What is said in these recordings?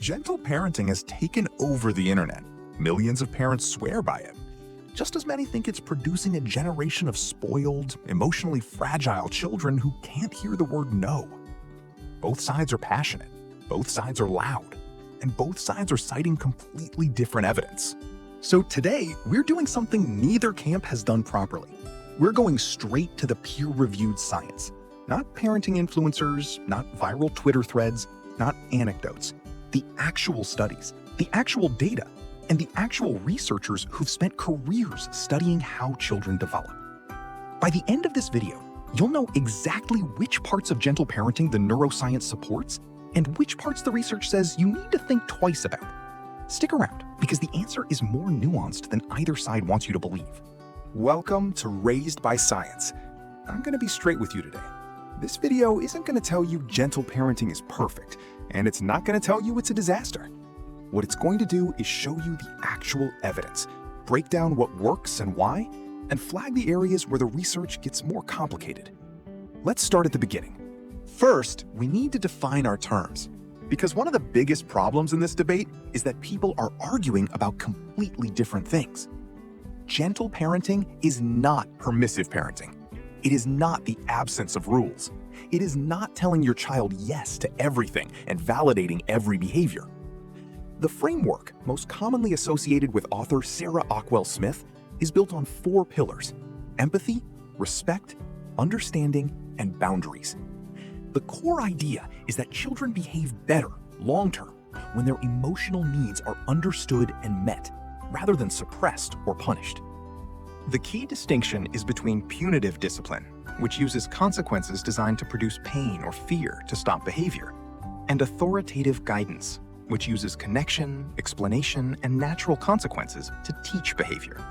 Gentle parenting has taken over the internet. Millions of parents swear by it. Just as many think it's producing a generation of spoiled, emotionally fragile children who can't hear the word no. Both sides are passionate, both sides are loud, and both sides are citing completely different evidence. So today, we're doing something neither camp has done properly. We're going straight to the peer-reviewed science. Not parenting influencers, not viral Twitter threads, not anecdotes. The actual studies, the actual data, and the actual researchers who've spent careers studying how children develop. By the end of this video, you'll know exactly which parts of gentle parenting the neuroscience supports and which parts the research says you need to think twice about. Stick around, because the answer is more nuanced than either side wants you to believe. Welcome to Raised by Science. I'm going to be straight with you today. This video isn't going to tell you gentle parenting is perfect, and it's not going to tell you it's a disaster. What it's going to do is show you the actual evidence, break down what works and why, and flag the areas where the research gets more complicated. Let's start at the beginning. First, we need to define our terms, because one of the biggest problems in this debate is that people are arguing about completely different things. Gentle parenting is not permissive parenting. It is not the absence of rules. It is not telling your child yes to everything and validating every behavior. The framework, most commonly associated with author Sarah Ockwell-Smith, is built on 4 pillars: empathy, respect, understanding, and boundaries. The core idea is that children behave better long-term when their emotional needs are understood and met, rather than suppressed or punished. The key distinction is between punitive discipline, which uses consequences designed to produce pain or fear to stop behavior, and authoritative guidance, which uses connection, explanation, and natural consequences to teach behavior.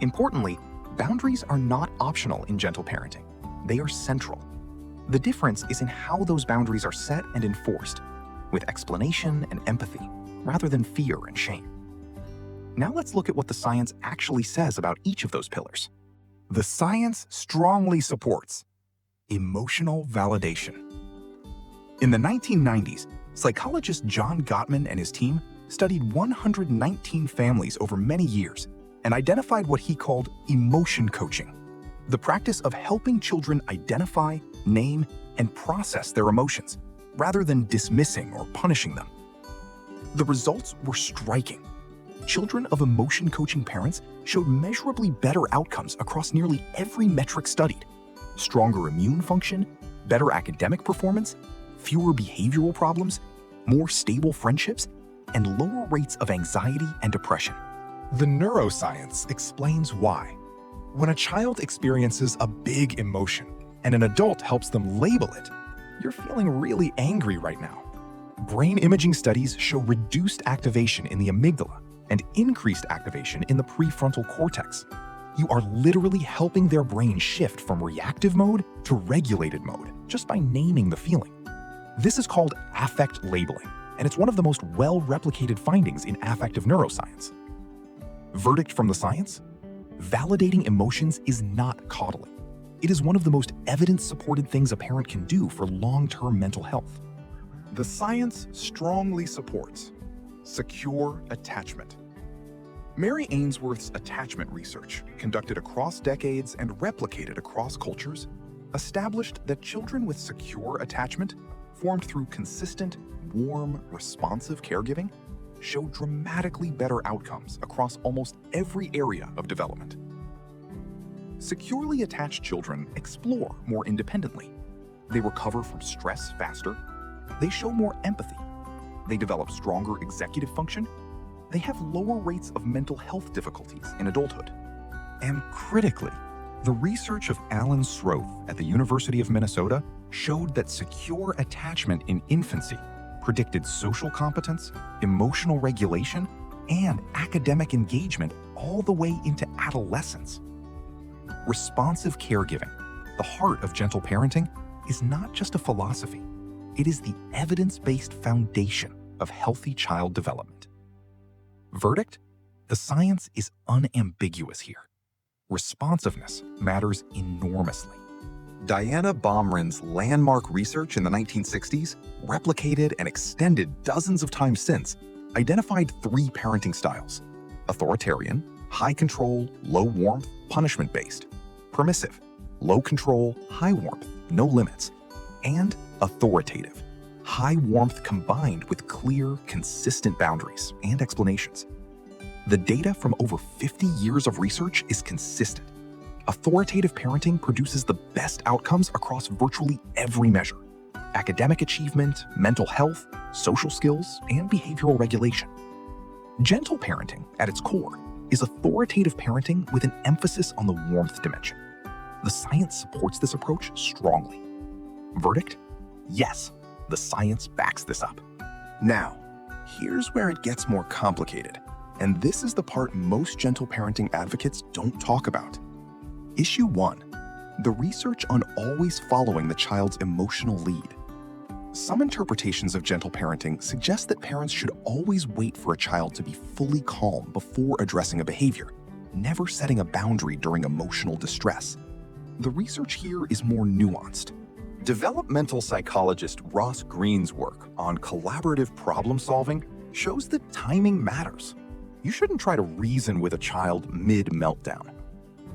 Importantly, boundaries are not optional in gentle parenting. They are central. The difference is in how those boundaries are set and enforced, with explanation and empathy, rather than fear and shame. Now let's look at what the science actually says about each of those pillars. The science strongly supports emotional validation. In the 1990s, psychologist John Gottman and his team studied 119 families over many years and identified what he called emotion coaching, the practice of helping children identify, name, and process their emotions, rather than dismissing or punishing them. The results were striking. Children of emotion coaching parents showed measurably better outcomes across nearly every metric studied: stronger immune function, better academic performance, fewer behavioral problems, more stable friendships, and lower rates of anxiety and depression. The neuroscience explains why. When a child experiences a big emotion and an adult helps them label it, "You're feeling really angry right now." Brain imaging studies show reduced activation in the amygdala and increased activation in the prefrontal cortex. You are literally helping their brain shift from reactive mode to regulated mode just by naming the feeling. This is called affect labeling, and it's one of the most well-replicated findings in affective neuroscience. Verdict from the science? Validating emotions is not coddling. It is one of the most evidence-supported things a parent can do for long-term mental health. The science strongly supports secure attachment. Mary Ainsworth's attachment research, conducted across decades and replicated across cultures, established that children with secure attachment, formed through consistent, warm, responsive caregiving, show dramatically better outcomes across almost every area of development. Securely attached children explore more independently. They recover from stress faster. They show more empathy. They develop stronger executive function. They have lower rates of mental health difficulties in adulthood. And critically, the research of Alan Sroth at the University of Minnesota showed that secure attachment in infancy predicted social competence, emotional regulation, and academic engagement all the way into adolescence. Responsive caregiving, the heart of gentle parenting, is not just a philosophy. It is the evidence-based foundation of healthy child development. Verdict? The science is unambiguous here. Responsiveness matters enormously. Diana Baumrind's landmark research in the 1960s, replicated and extended dozens of times since, identified 3 parenting styles: authoritarian, high control, low warmth, punishment-based; permissive, low control, high warmth, no limits; and authoritative, high warmth combined with clear, consistent boundaries and explanations. The data from over 50 years of research is consistent. Authoritative parenting produces the best outcomes across virtually every measure: academic achievement, mental health, social skills, and behavioral regulation. Gentle parenting, at its core, is authoritative parenting with an emphasis on the warmth dimension. The science supports this approach strongly. Verdict? Yes, the science backs this up. Now, here's where it gets more complicated, and this is the part most gentle parenting advocates don't talk about. Issue 1. The research on always following the child's emotional lead. Some interpretations of gentle parenting suggest that parents should always wait for a child to be fully calm before addressing a behavior, never setting a boundary during emotional distress. The research here is more nuanced. Developmental psychologist Ross Greene's work on collaborative problem solving shows that timing matters. You shouldn't try to reason with a child mid-meltdown.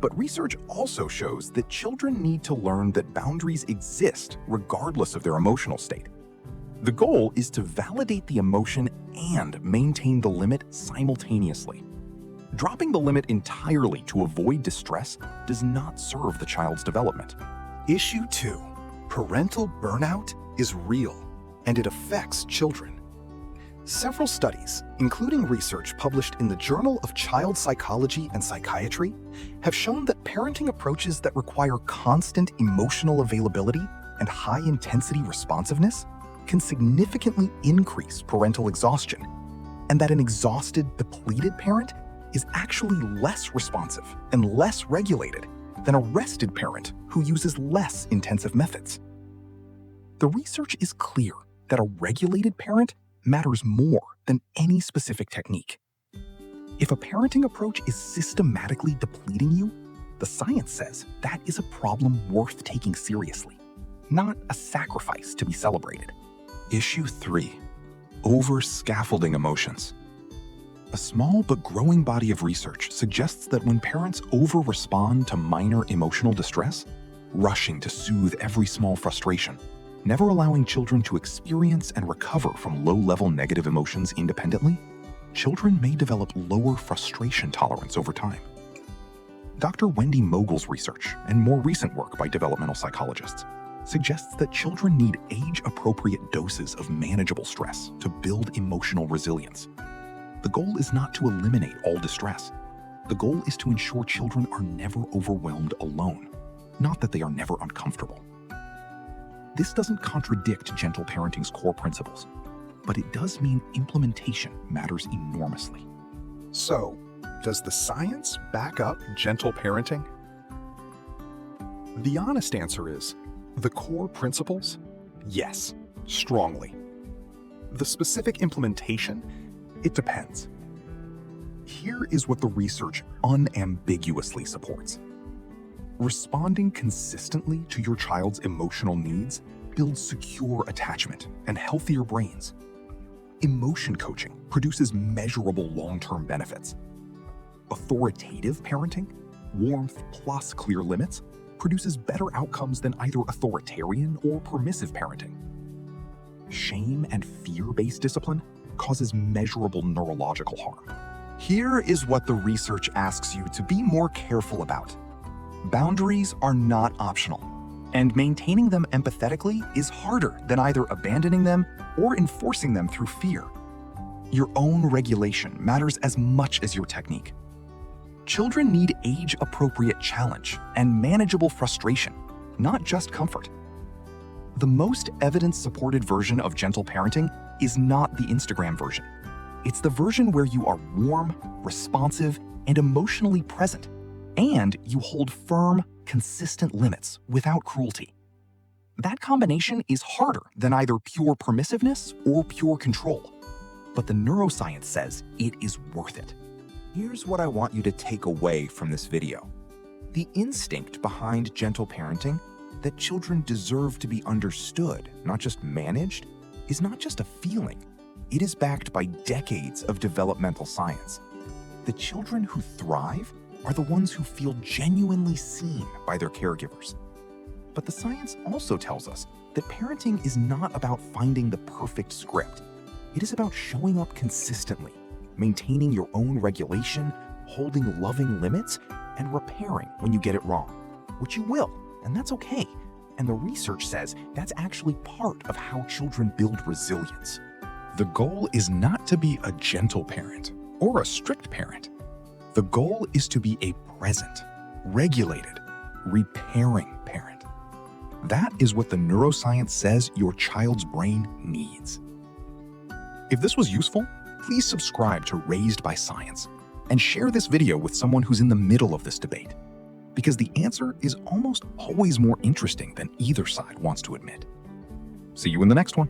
But research also shows that children need to learn that boundaries exist regardless of their emotional state. The goal is to validate the emotion and maintain the limit simultaneously. Dropping the limit entirely to avoid distress does not serve the child's development. Issue 2. Parental burnout is real, and it affects children. Several studies, including research published in the Journal of Child Psychology and Psychiatry, have shown that parenting approaches that require constant emotional availability and high-intensity responsiveness can significantly increase parental exhaustion, and that an exhausted, depleted parent is actually less responsive and less regulated than a rested parent who uses less intensive methods. The research is clear that a regulated parent matters more than any specific technique. If a parenting approach is systematically depleting you, the science says that is a problem worth taking seriously, not a sacrifice to be celebrated. Issue 3. Over-scaffolding emotions. A small but growing body of research suggests that when parents over-respond to minor emotional distress, rushing to soothe every small frustration, never allowing children to experience and recover from low-level negative emotions independently, children may develop lower frustration tolerance over time. Dr. Wendy Mogul's research and more recent work by developmental psychologists suggests that children need age-appropriate doses of manageable stress to build emotional resilience. The goal is not to eliminate all distress. The goal is to ensure children are never overwhelmed alone, not that they are never uncomfortable. This doesn't contradict gentle parenting's core principles, but it does mean implementation matters enormously. So, does the science back up gentle parenting? The honest answer is, the core principles? Yes, strongly. The specific implementation? It depends. Here is what the research unambiguously supports. Responding consistently to your child's emotional needs builds secure attachment and healthier brains. Emotion coaching produces measurable long-term benefits. Authoritative parenting, warmth plus clear limits, produces better outcomes than either authoritarian or permissive parenting. Shame and fear-based discipline causes measurable neurological harm. Here is what the research asks you to be more careful about. Boundaries are not optional, and maintaining them empathetically is harder than either abandoning them or enforcing them through fear. Your own regulation matters as much as your technique. Children need age-appropriate challenge and manageable frustration, not just comfort. The most evidence-supported version of gentle parenting is not the Instagram version. It's the version where you are warm, responsive, and emotionally present, and you hold firm, consistent limits without cruelty. That combination is harder than either pure permissiveness or pure control, but the neuroscience says it is worth it. Here's what I want you to take away from this video. The instinct behind gentle parenting that children deserve to be understood, not just managed, is not just a feeling. It is backed by decades of developmental science. The children who thrive are the ones who feel genuinely seen by their caregivers. But the science also tells us that parenting is not about finding the perfect script. It is about showing up consistently, maintaining your own regulation, holding loving limits, and repairing when you get it wrong, which you will, and that's okay. And the research says that's actually part of how children build resilience. The goal is not to be a gentle parent or a strict parent. The goal is to be a present, regulated, repairing parent. That is what the neuroscience says your child's brain needs. If this was useful, please subscribe to Raised by Science and share this video with someone who's in the middle of this debate, because the answer is almost always more interesting than either side wants to admit. See you in the next one.